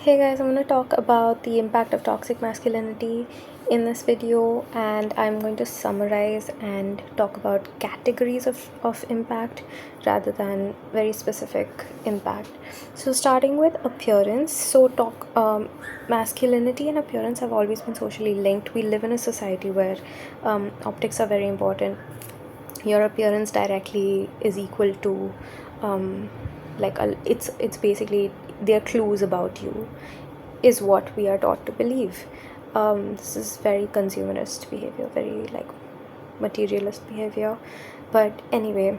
Hey guys, I'm going to talk about the impact of toxic masculinity in this video, and I'm going to summarize and talk about categories of impact rather than very specific impact. So, starting with appearance, masculinity and appearance have always been socially linked. We live in a society where optics are very important. Your appearance directly is equal to it's basically their clues about you is what we are taught to believe. This is very consumerist behavior, very like materialist behavior. But anyway,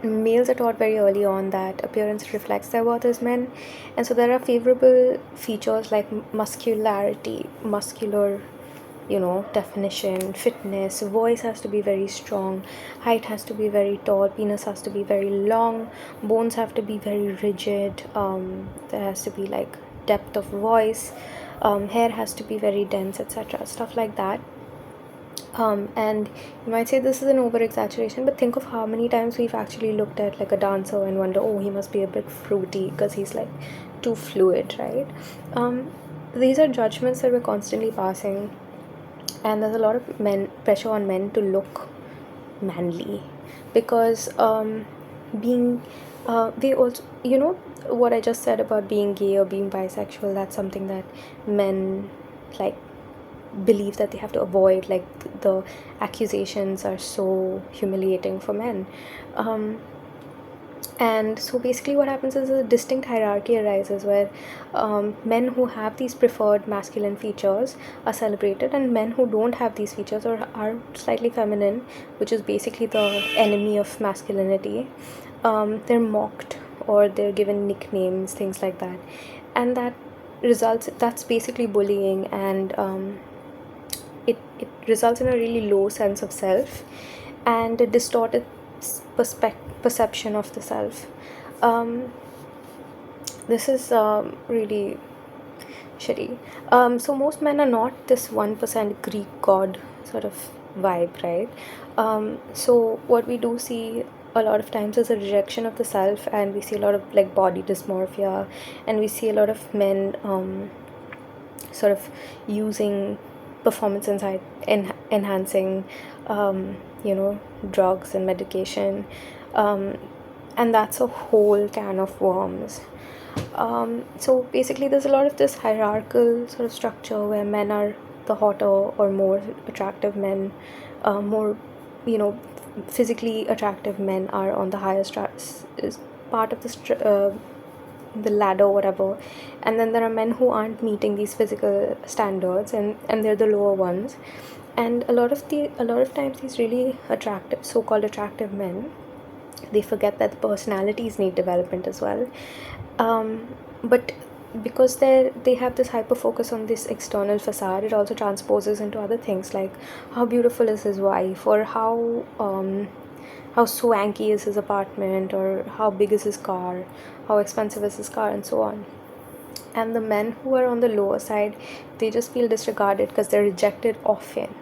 males are taught very early on that appearance reflects their worth as men, and so there are favorable features like muscular, definition, fitness, voice has to be very strong, height has to be very tall, penis has to be very long, bones have to be very rigid, there has to be like depth of voice, hair has to be very dense, etc. Stuff like that. And you might say this is an over exaggeration, but think of how many times we've actually looked at like a dancer and wonder, oh, he must be a bit fruity because he's like too fluid, right? These are judgments that we're constantly passing, and there's a lot of pressure on men to look manly because being they also, what I just said about being gay or being bisexual, that's something that men like believe that they have to avoid. Like the accusations are so humiliating for men. And so basically what happens is a distinct hierarchy arises where men who have these preferred masculine features are celebrated, and men who don't have these features or are slightly feminine, which is basically the enemy of masculinity, they're mocked or they're given nicknames, things like that. And that's basically bullying, and it results in a really low sense of self and a distorted perception of the self. This is really shitty. So most men are not this 1% Greek god sort of vibe, right? So what we do see a lot of times is a rejection of the self, and we see a lot of like body dysmorphia, and we see a lot of men sort of using performance enhancing drugs and medication, and that's a whole can of worms. So basically there's a lot of this hierarchical sort of structure where men are the hotter or more attractive men, more physically attractive men are on the higher is part of the ladder, whatever, and then there are men who aren't meeting these physical standards, and they're the lower ones. And a lot of times these really attractive, so-called attractive men, they forget that the personalities need development as well. But because they have this hyper focus on this external facade, it also transposes into other things like how beautiful is his wife, or how swanky is his apartment, or how big is his car, how expensive is his car, and so on. And the men who are on the lower side, they just feel disregarded because they're rejected often,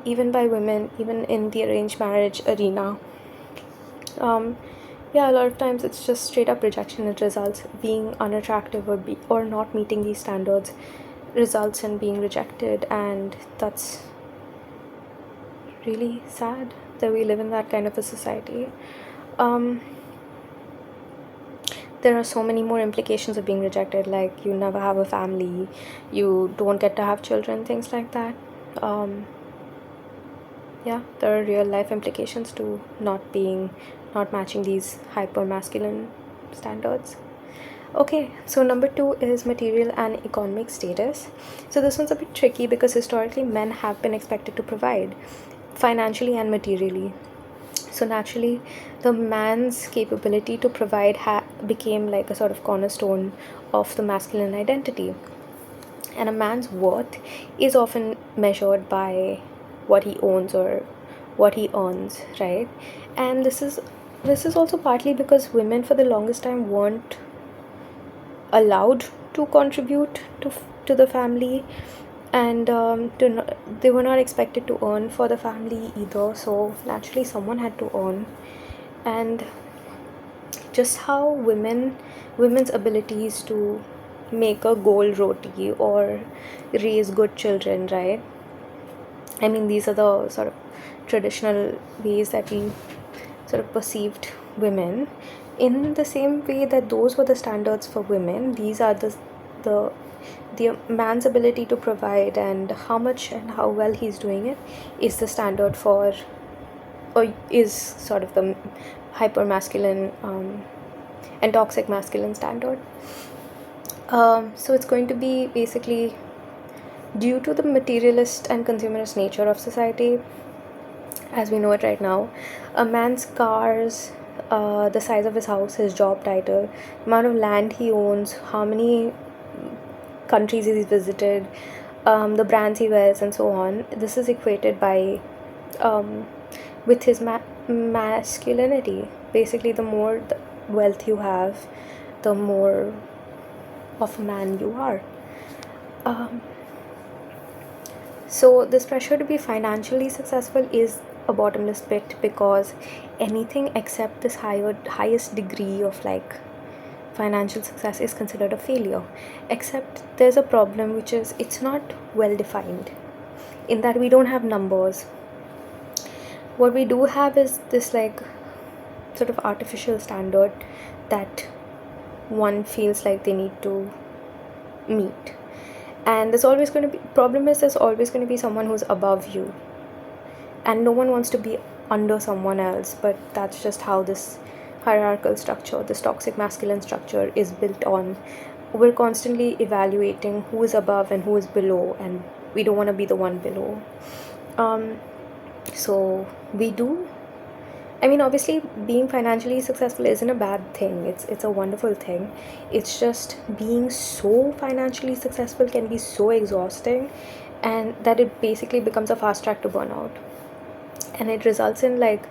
even by women, even in the arranged marriage arena. Yeah, a lot of times it's just straight up rejection. It results being unattractive, or not meeting these standards results in being rejected, and that's really sad that we live in that kind of a society. There are so many more implications of being rejected, like you never have a family, you don't get to have children, things like that. Yeah, there are real life implications to not matching these hyper masculine standards. Okay, so number 2 is material and economic status. So this one's a bit tricky because historically men have been expected to provide financially and materially. So naturally, the man's capability to provide became like a sort of cornerstone of the masculine identity. And a man's worth is often measured by what he owns or what he earns, right? And this is also partly because women for the longest time weren't allowed to contribute to the family, and they were not expected to earn for the family either, so naturally someone had to earn. And just how women's abilities to make a gold roti or raise good children, right? I mean, these are the sort of traditional ways that we sort of perceived women. In the same way that those were the standards for women, these are the the man's ability to provide and how much and how well he's doing it is the standard for, or is sort of the hyper masculine and toxic masculine standard. So it's going to be basically due to the materialist and consumerist nature of society as we know it right now. A man's cars, the size of his house, his job title, amount of land he owns, how many countries he's visited, the brands he wears, and so on. This is equated by with his masculinity. Basically, the more wealth you have, the more of a man you are. So this pressure to be financially successful is a bottomless pit, because anything except this highest degree of like financial success is considered a failure. Except there's a problem, which is it's not well defined, in that we don't have numbers. What we do have is this like sort of artificial standard that one feels like they need to meet. And there's always going to be, problem is there's always going to be someone who's above you, and no one wants to be under someone else. But that's just how this hierarchical structure, this toxic masculine structure is built on. We're constantly evaluating who is above and who is below, and we don't want to be the one below. So we do, I mean, obviously being financially successful isn't a bad thing. It's a wonderful thing. It's just being so financially successful can be so exhausting, and that it basically becomes a fast track to burnout. And it results in like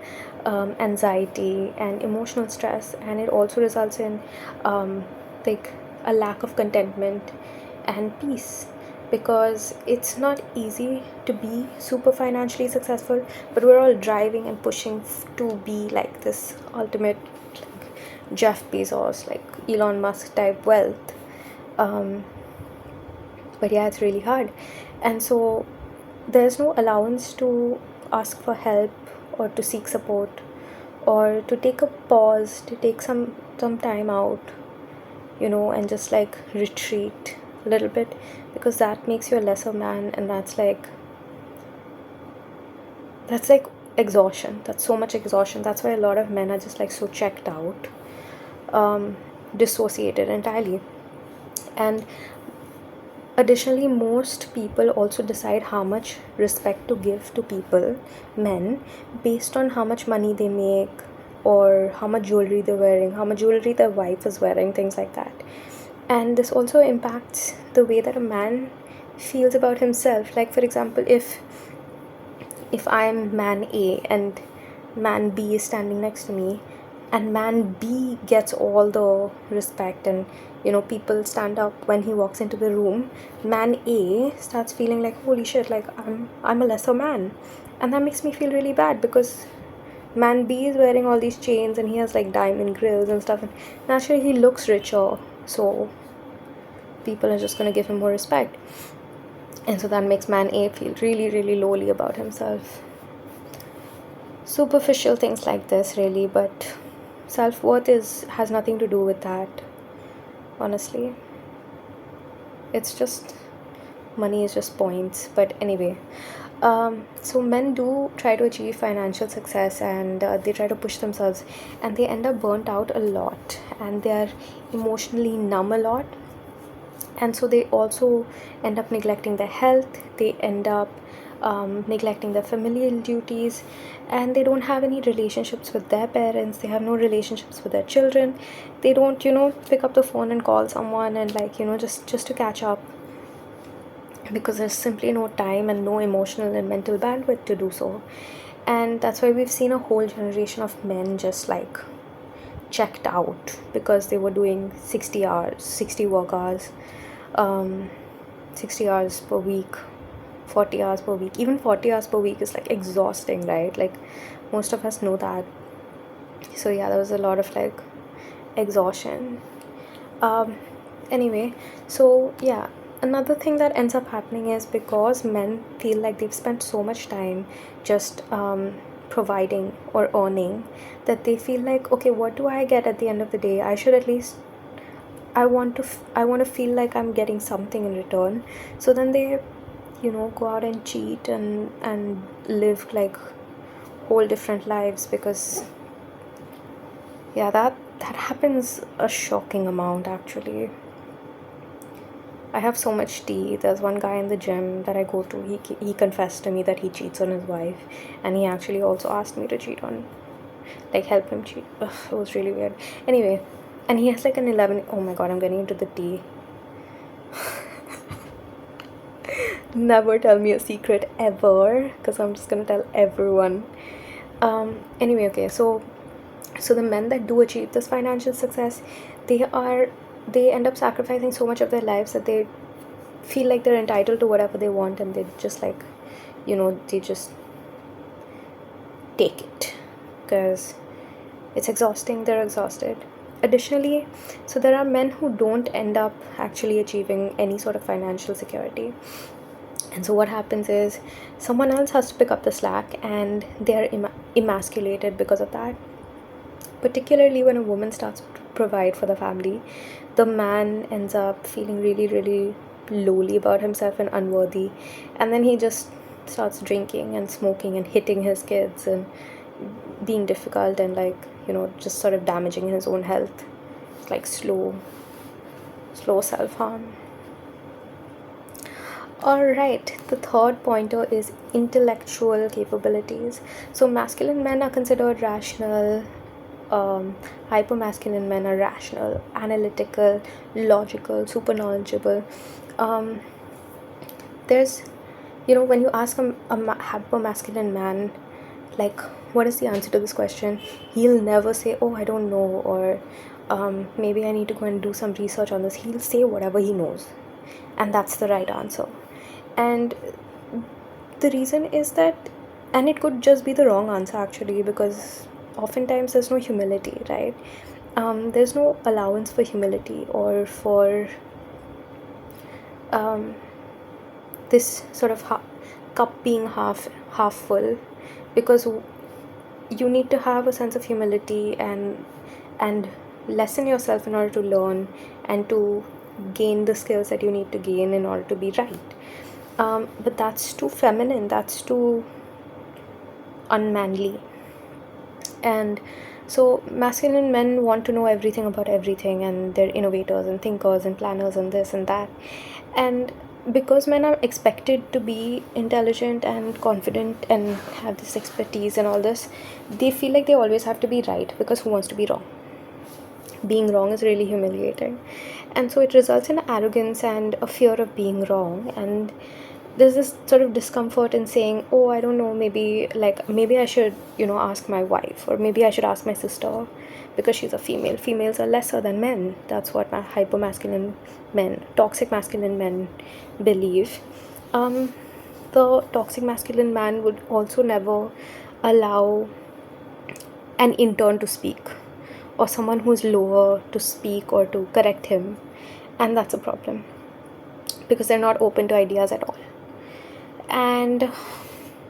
anxiety and emotional stress, and it also results in like a lack of contentment and peace, because it's not easy to be super financially successful, but we're all driving and pushing to be like this ultimate like Jeff Bezos, like Elon Musk type wealth. But yeah, it's really hard. And so there's no allowance to ask for help or to seek support or to take a pause, to take some time out, and just like retreat a little bit, because that makes you a lesser man. And that's like exhaustion. That's so much exhaustion. That's why a lot of men are just like so checked out, dissociated entirely. And additionally, most people also decide how much respect to give to people, men, based on how much money they make, or how much jewelry they're wearing, how much jewelry their wife is wearing, things like that. And this also impacts the way that a man feels about himself. Like, for example, if I'm man A and man B is standing next to me, and man B gets all the respect, and people stand up when he walks into the room, man A starts feeling like, holy shit, like I'm a lesser man. And that makes me feel really bad, because man B is wearing all these chains and he has like diamond grills and stuff, and naturally he looks richer, so people are just going to give him more respect. And so that makes man A feel really, really lowly about himself. Superficial things like this, really, but self-worth has nothing to do with that, honestly. It's just, money is just points. But anyway, so men do try to achieve financial success, and they try to push themselves, and they end up burnt out a lot, and they are emotionally numb a lot. And so they also end up neglecting their health. They end up neglecting their familial duties, and they don't have any relationships with their parents. They have no relationships with their children. They don't pick up the phone and call someone, and like just to catch up, because there's simply no time and no emotional and mental bandwidth to do so. And that's why we've seen a whole generation of men just like checked out, because they were doing 60 work hours, 60 hours per week, 40 hours per week. Even 40 hours per week is like exhausting, right? Like, most of us know that. So yeah, there was a lot of like exhaustion. Anyway, so yeah, another thing that ends up happening is because men feel like they've spent so much time just providing or earning, that they feel like, okay, what do I get at the end of the day? I should at least, I want to feel like I'm getting something in return. So then they, go out and cheat and live like whole different lives, because yeah, that happens a shocking amount actually. I have so much tea. There's one guy in the gym that I go to. He confessed to me that he cheats on his wife, and he actually also asked me to cheat on, like, help him cheat. Ugh, it was really weird. Anyway, and he has like an 11. Oh my god, I'm getting into the tea. Never tell me a secret ever, because I'm just gonna tell everyone. Anyway, okay, so the men that do achieve this financial success, they are they end up sacrificing so much of their lives that they feel like they're entitled to whatever they want, and they just like, they just take it because it's exhausting. They're exhausted. Additionally, so there are men who don't end up actually achieving any sort of financial security. And so what happens is someone else has to pick up the slack, and they're emasculated because of that. Particularly when a woman starts to provide for the family, the man ends up feeling really, really lowly about himself and unworthy. And then he just starts drinking and smoking and hitting his kids and being difficult and, like, just sort of damaging his own health. It's like slow self-harm. Alright, the third pointer is intellectual capabilities. So masculine men are considered rational, hypermasculine men are rational, analytical, logical, super knowledgeable. There's, when you ask a hypermasculine man, like, what is the answer to this question, he'll never say, oh, I don't know, or maybe I need to go and do some research on this. He'll say whatever he knows, and that's the right answer. And the reason is that, and it could just be the wrong answer actually, because oftentimes there's no humility, right? There's no allowance for humility or for this sort of cup being half full, because you need to have a sense of humility and lessen yourself in order to learn and to gain the skills that you need to gain in order to be right. But that's too feminine, that's too unmanly. And so masculine men want to know everything about everything, and they're innovators and thinkers and planners and this and that. And because men are expected to be intelligent and confident and have this expertise and all this, they feel like they always have to be right, because who wants to be wrong? Being wrong is really humiliating. And so it results in arrogance and a fear of being wrong. And there's this sort of discomfort in saying, oh, I don't know, maybe I should, ask my wife, or maybe I should ask my sister, because she's a female. Females are lesser than men. That's what hypermasculine men, toxic masculine men believe. The toxic masculine man would also never allow an intern to speak, or someone who's lower to speak or to correct him. And that's a problem, because they're not open to ideas at all. And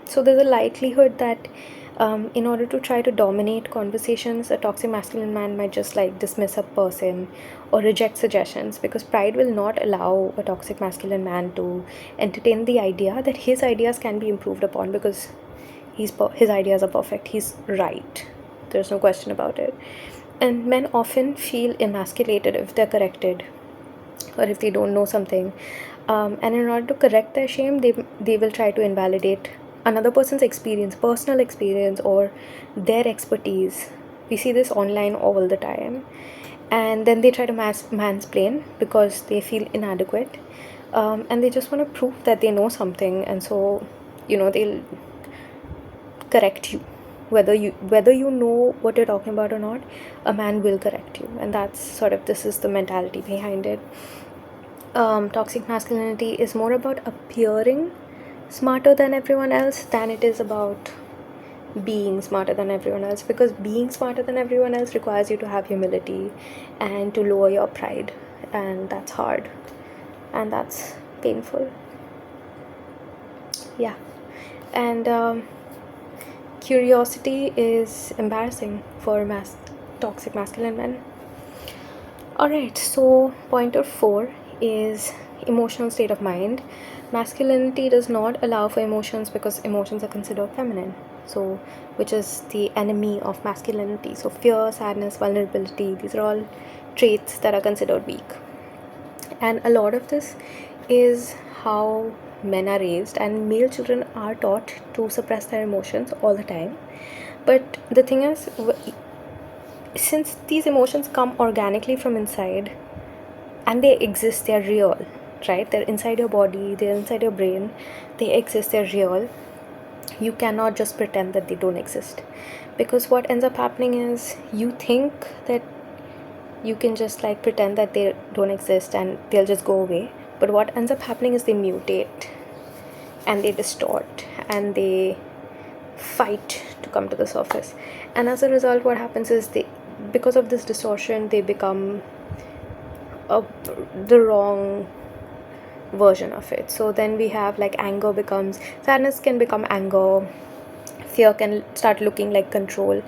so there's a likelihood that in order to try to dominate conversations, a toxic masculine man might just like dismiss a person or reject suggestions, because pride will not allow a toxic masculine man to entertain the idea that his ideas can be improved upon, because his ideas are perfect, he's right, there's no question about it. And men often feel emasculated if they're corrected, or if they don't know something. And in order to correct their shame, they will try to invalidate another person's experience, personal experience, or their expertise. We see this online all the time. And then they try to mansplain because they feel inadequate. And they just want to prove that they know something. And so, they'll correct you. Whether you know what you're talking about or not, a man will correct you. And this is the mentality behind it. Toxic masculinity is more about appearing smarter than everyone else than it is about being smarter than everyone else, because being smarter than everyone else requires you to have humility and to lower your pride. and that's hard, and that's painful. Yeah. And curiosity is embarrassing for toxic masculine men. Alright, so pointer 4 is emotional state of mind. Masculinity does not allow for emotions because emotions are considered feminine, so which is the enemy of masculinity. So fear, sadness, vulnerability, these are all traits that are considered weak. And a lot of this is how men are raised, and male children are taught to suppress their emotions all the time. But the thing is, since these emotions come organically from inside and they exist, they're real, right? They're inside your body, they're inside your brain, they exist, they're real. You cannot just pretend that they don't exist, because what ends up happening is you think that you can just like pretend that they don't exist and they'll just go away. But what ends up happening is they mutate and they distort and they fight to come to the surface. And as a result, what happens is because of this distortion, they become the wrong version of it. So then we have like sadness can become anger, fear can start looking like control,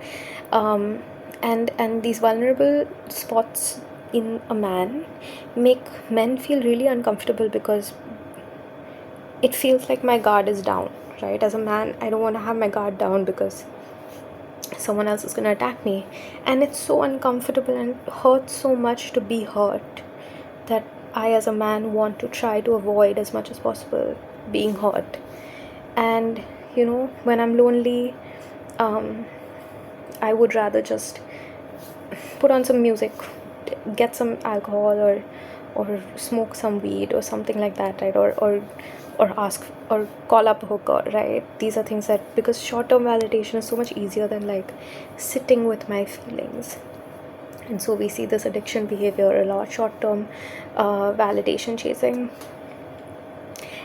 and these vulnerable spots in a man make men feel really uncomfortable, because it feels like my guard is down, right? As a man, I don't want to have my guard down because someone else is going to attack me, and it's so uncomfortable and hurts so much to be hurt that I as a man want to try to avoid as much as possible being hurt. And when I'm lonely, I would rather just put on some music, get some alcohol, or smoke some weed or something like that, right? Or ask or call up a hooker, right? These are things that, because short-term validation is so much easier than like sitting with my feelings. And so we see this addiction behavior a lot, short-term validation chasing.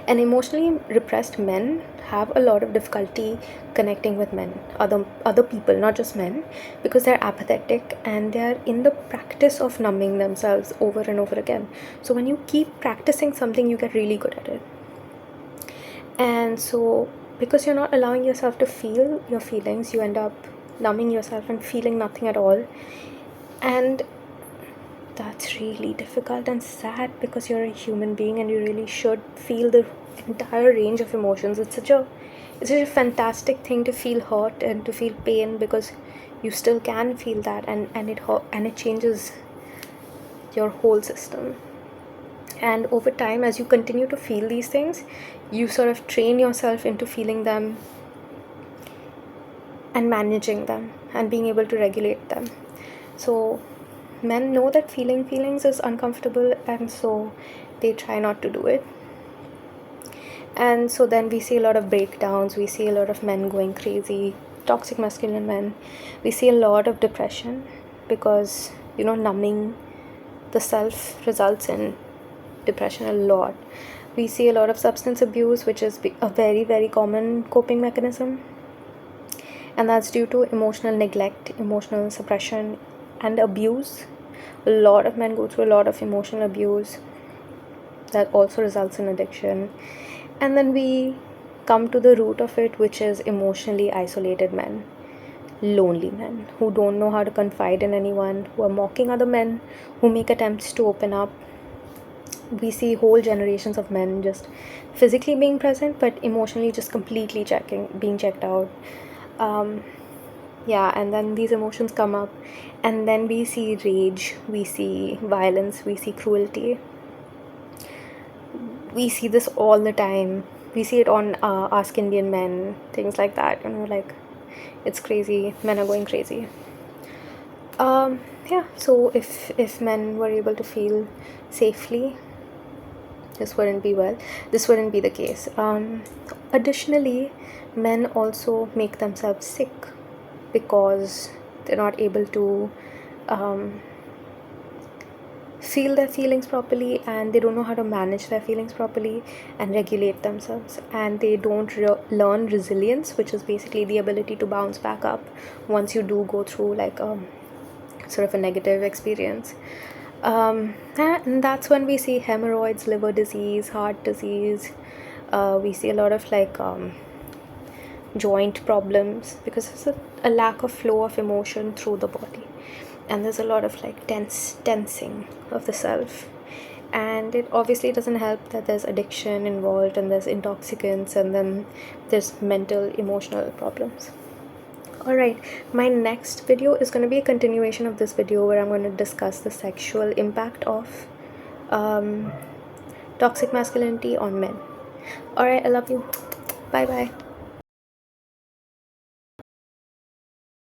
And emotionally repressed men have a lot of difficulty connecting with other people, not just men, because they're apathetic and they're in the practice of numbing themselves over and over again. So when you keep practicing something, you get really good at it. And so because you're not allowing yourself to feel your feelings, you end up numbing yourself and feeling nothing at all. And that's really difficult and sad, because you're a human being and you really should feel the entire range of emotions. It's such a fantastic thing to feel hurt and to feel pain, because you still can feel that, and it changes your whole system. And over time, as you continue to feel these things, you sort of train yourself into feeling them and managing them and being able to regulate them. So men know that feeling feelings is uncomfortable, and so they try not to do it. And so then we see a lot of breakdowns, we see a lot of men going crazy, toxic masculine men. We see a lot of depression, because numbing the self results in depression a lot. We see a lot of substance abuse, which is a very, very common coping mechanism, and that's due to emotional neglect, emotional suppression, and abuse. A lot of men go through a lot of emotional abuse that also results in addiction. And then we come to the root of it, which is emotionally isolated men, lonely men who don't know how to confide in anyone, who are mocking other men, who make attempts to open up. We see whole generations of men just physically being present, but emotionally just completely being checked out. And then these emotions come up, and then we see rage, we see violence, we see cruelty. We see this all the time. We see it on Ask Indian Men, things like that, like it's crazy. Men are going crazy. So if men were able to feel safely, this wouldn't be the case. Additionally, men also make themselves sick because they're not able to feel their feelings properly, and they don't know how to manage their feelings properly and regulate themselves, and they don't learn resilience, which is basically the ability to bounce back up once you do go through like sort of a negative experience. And that's when we see hemorrhoids, liver disease, heart disease. We see a lot of joint problems because there's a lack of flow of emotion through the body, and there's a lot of tensing of the self. And it obviously doesn't help that there's addiction involved, and there's intoxicants, and then there's mental emotional problems. Alright, my next video is going to be a continuation of this video where I'm going to discuss the sexual impact of toxic masculinity on men. Alright, I love you. Bye bye.